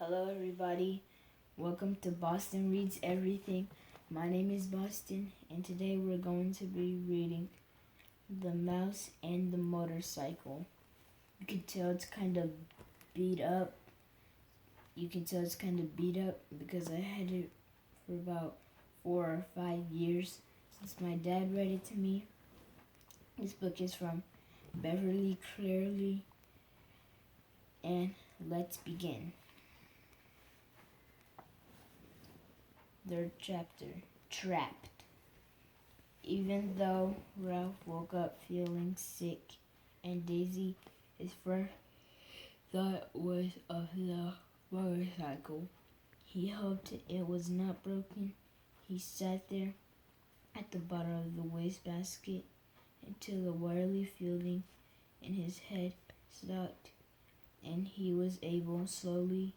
Hello, everybody. Welcome to Boston Reads Everything. My name is Boston, and today we're going to be reading The Mouse and the Motorcycle. You can tell it's kind of beat up. Because I had it for about 4 or 5 years since my dad read it to me. This book is from Beverly Clearly, and let's begin. Third chapter, Trapped. Even though Ralph woke up feeling sick and Daisy, his first thought was of the motorcycle. He hoped it was not broken. He sat there at the bottom of the wastebasket until the wily feeling in his head stopped and he was able slowly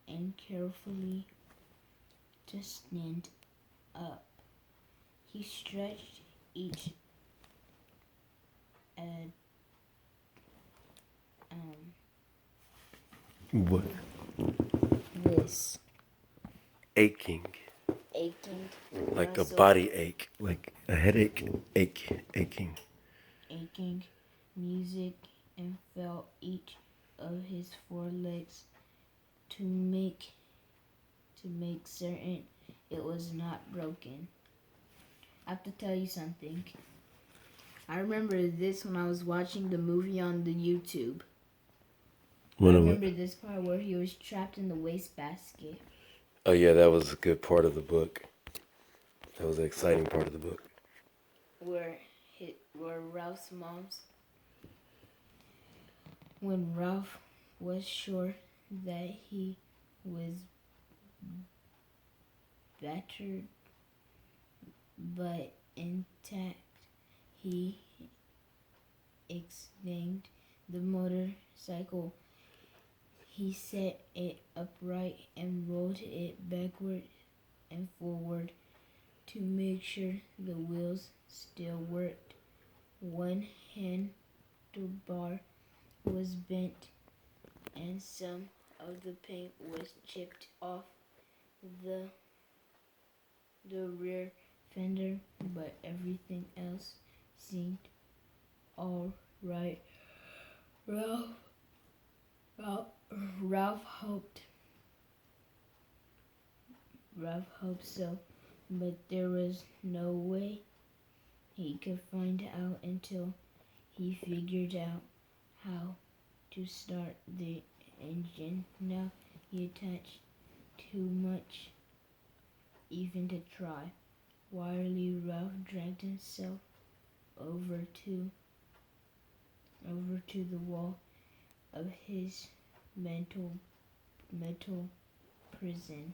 and carefully to stand up. He stretched each What? this Aching. Like a body ache. Like a headache. Aching. Music and felt each of his forelegs to make certain it was not broken. I have to tell you something. I remember this when I was watching the movie on the YouTube. I remember this part where he was trapped in the wastebasket. Oh yeah, that was a good part of the book. That was an exciting part of the book. Where when Ralph was sure that he was battered but intact, he examined the motorcycle. He set it upright and rolled it backward and forward to make sure the wheels still worked. One handlebar was bent and some of the paint was chipped off the rear fender, but everything else seemed all right. Ralph hoped so, but there was no way he could find out until he figured out how to start the engine. Now he attached too much even to try. Wily Ralph dragged himself over to the wall of his metal prison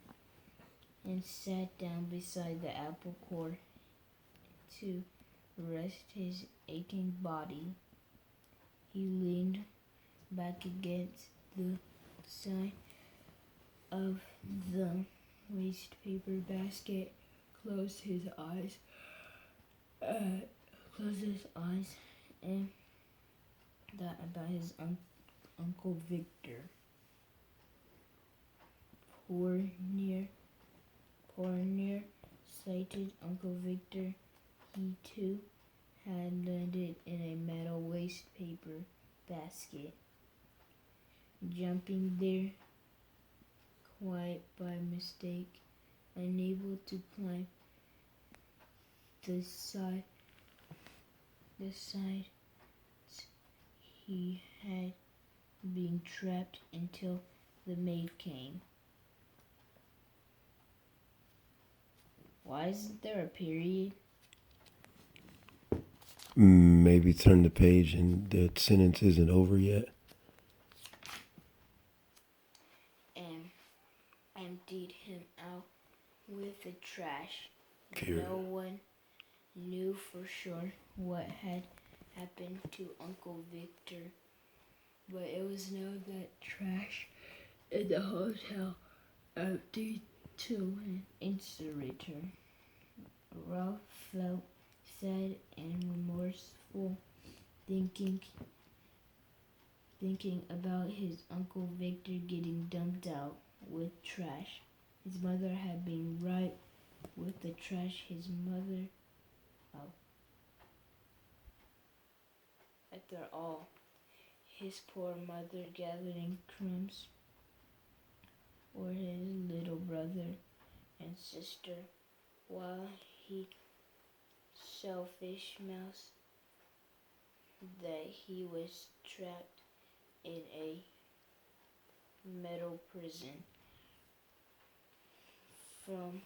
and sat down beside the apple core to rest his aching body. He leaned back against the side of the waste paper basket, closed his eyes, and thought about his Uncle Victor. Poor near-sighted Uncle Victor. He too had landed in a metal waste paper basket, jumping there quite by mistake, unable to climb the side. He had been trapped until the maid came. Why isn't there a period? Maybe turn the page and the sentence isn't over yet. And emptied him out with the trash. Period. No one knew for sure what had happened to Uncle Victor, but it was known that trash in the hotel emptied to an incinerator. Ralph felt sad and remorseful, thinking about his Uncle Victor getting dumped out with trash. His mother had been right with the trash. After all, his poor mother gathering crumbs for his little brother and sister, while he selfish mouse that he was trapped in a metal prison from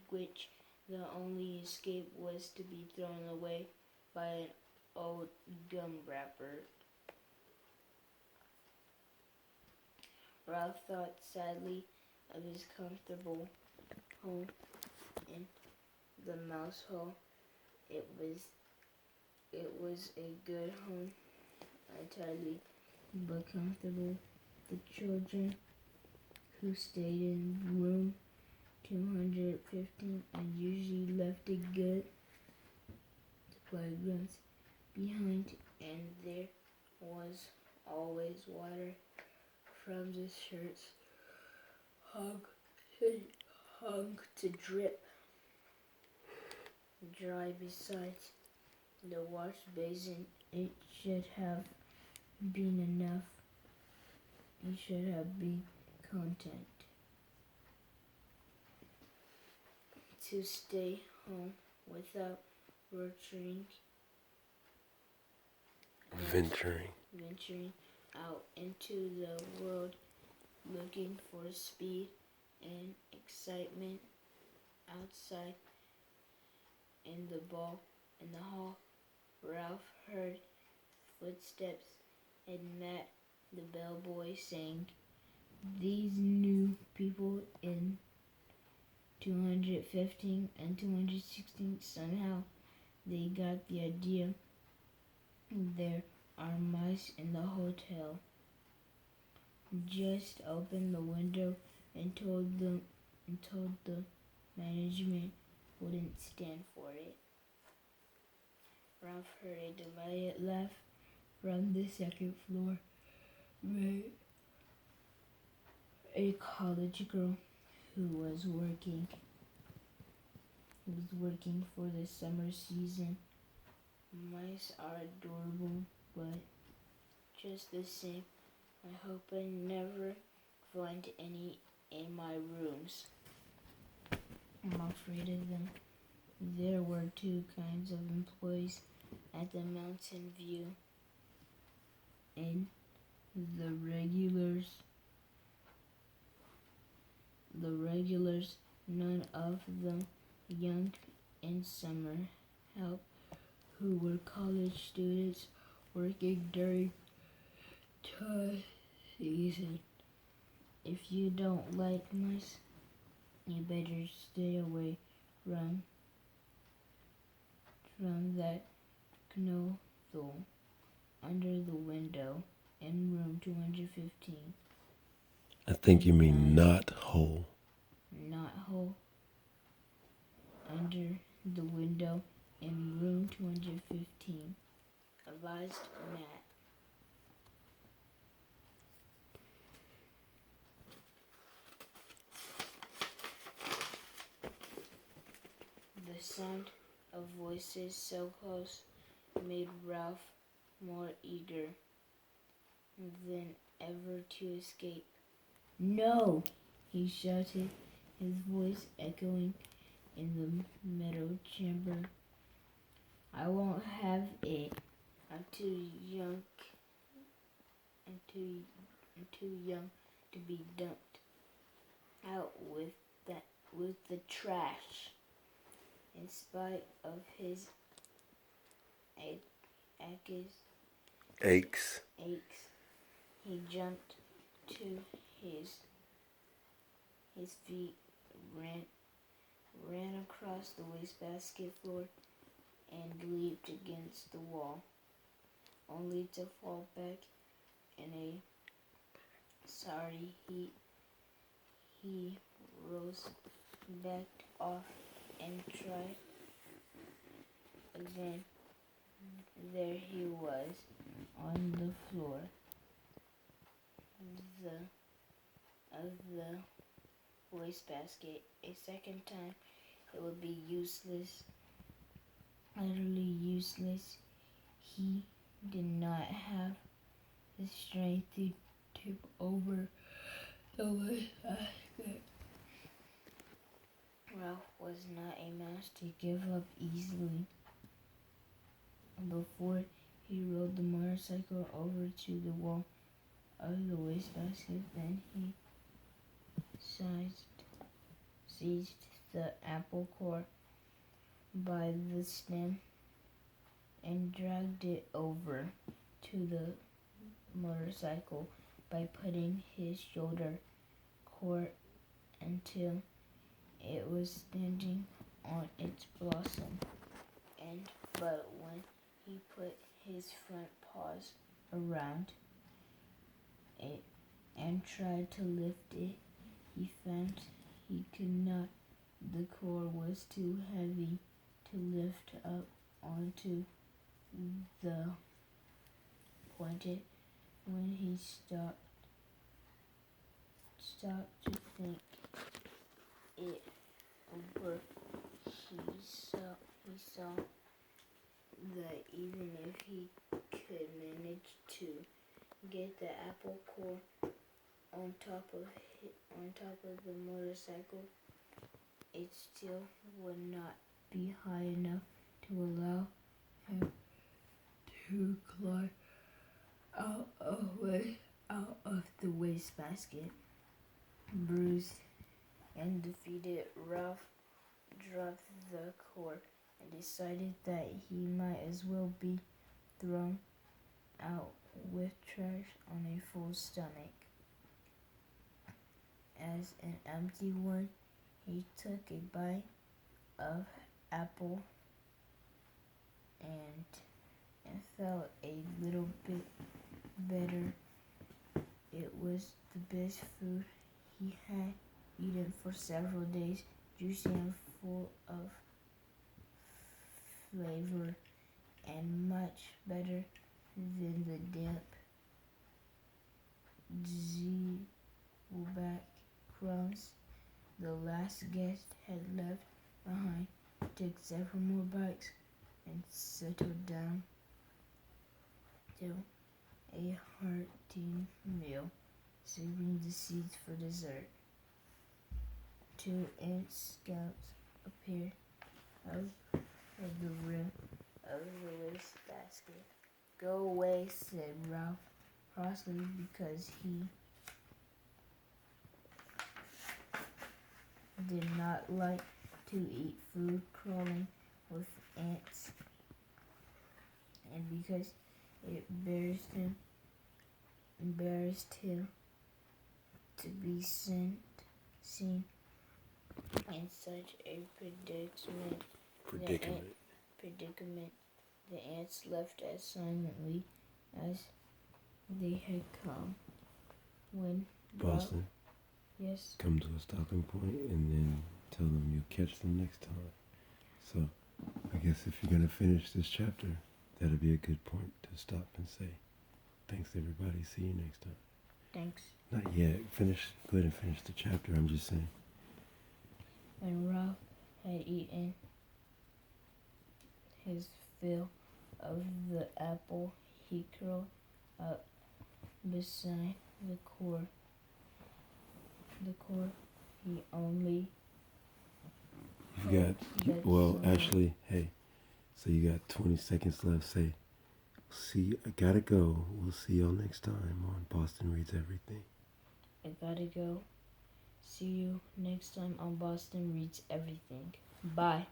which the only escape was to be thrown away by an old gum wrapper. Ralph thought sadly of his comfortable home in the mouse hole. It was a good home, entirely but comfortable. The children who stayed in room 215 and usually left a good playgrounds behind, and there was always water from the shirts hung to drip dry besides the wash basin. It should have been enough. He should have been content to stay home without venturing out into the world looking for speed and excitement outside. In the hall, Ralph heard footsteps and Matt, the bellboy, saying, "These new people in 215 and 216, somehow they got the idea there are mice in the hotel. Just opened the window and told the management wouldn't stand for it." Ralph heard a delighted laugh from the second floor. A college girl who was working for the summer season. "Mice are adorable, but just the same, I hope I never find any in my rooms. I'm afraid of them." There were two kinds of employees at the Mountain View Inn. The regulars, none of them young in summer help, who were college students working during tour season. If you don't like mice, you better stay away from that knoll under the window in room 215. I think you mean not hole. Not hole. Under the window in room 215, advised Matt. The sound of voices so close made Ralph more eager than ever to escape. "No!" he shouted, his voice echoing in the meadow chamber. "I won't have it. I'm too young to be dumped out with the trash." In spite of his Aches. he jumped to his feet, ran across the wastebasket floor, and leaped against the wall, only to fall back in a sorry heap. He rose, backed off, and tried again. There he was, on the floor. of the wastebasket. A second time, it would be useless, utterly useless. He did not have the strength to tip over the wastebasket. Ralph was not a mouse to give up easily. Before he rode the motorcycle over to the wall of the wastebasket, then he seized the apple core by the stem and dragged it over to the motorcycle by putting his shoulder core until it was standing on its blossom. But when he put his front paws around it and tried to lift it, he found he could not. The core was too heavy to lift up onto the pointed. When he stopped to think it over, he saw that even if he could manage to get the apple core on top of the motorcycle, it still would not be high enough to allow him to climb out of the wastebasket. Bruised and defeated, Ralph dropped the cord and decided that he might as well be thrown out with trash on a full stomach as an empty one. He took a bite of apple and felt a little bit better. It was the best food he had eaten for several days, juicy and full of flavor, and much better than the damp Zeeback crumbs the last guest had left behind. He took several more bites and settled down to a hearty meal, saving the seeds for dessert. 2 ant scouts appeared out of the rim of the wastebasket. "Go away," said Ralph crossly, because he did not like to eat food crawling with ants, and because it embarrassed him to be seen in such a predicament. The ants left as silently as they had come. When Boston, yes, come to a stopping point and then tell them you'll catch them next time. So, I guess if you're going to finish this chapter, that'll be a good point to stop and say, thanks everybody, see you next time. Thanks. Not yet, go ahead and finish the chapter, I'm just saying. When Ralph had eaten his fill of the apple, he curled up beside the core. He only... Actually, hey, so you got 20 seconds left. Say, see, I gotta go. We'll see y'all next time on Boston Reads Everything. I gotta go. See you next time on Boston Reads Everything. Bye.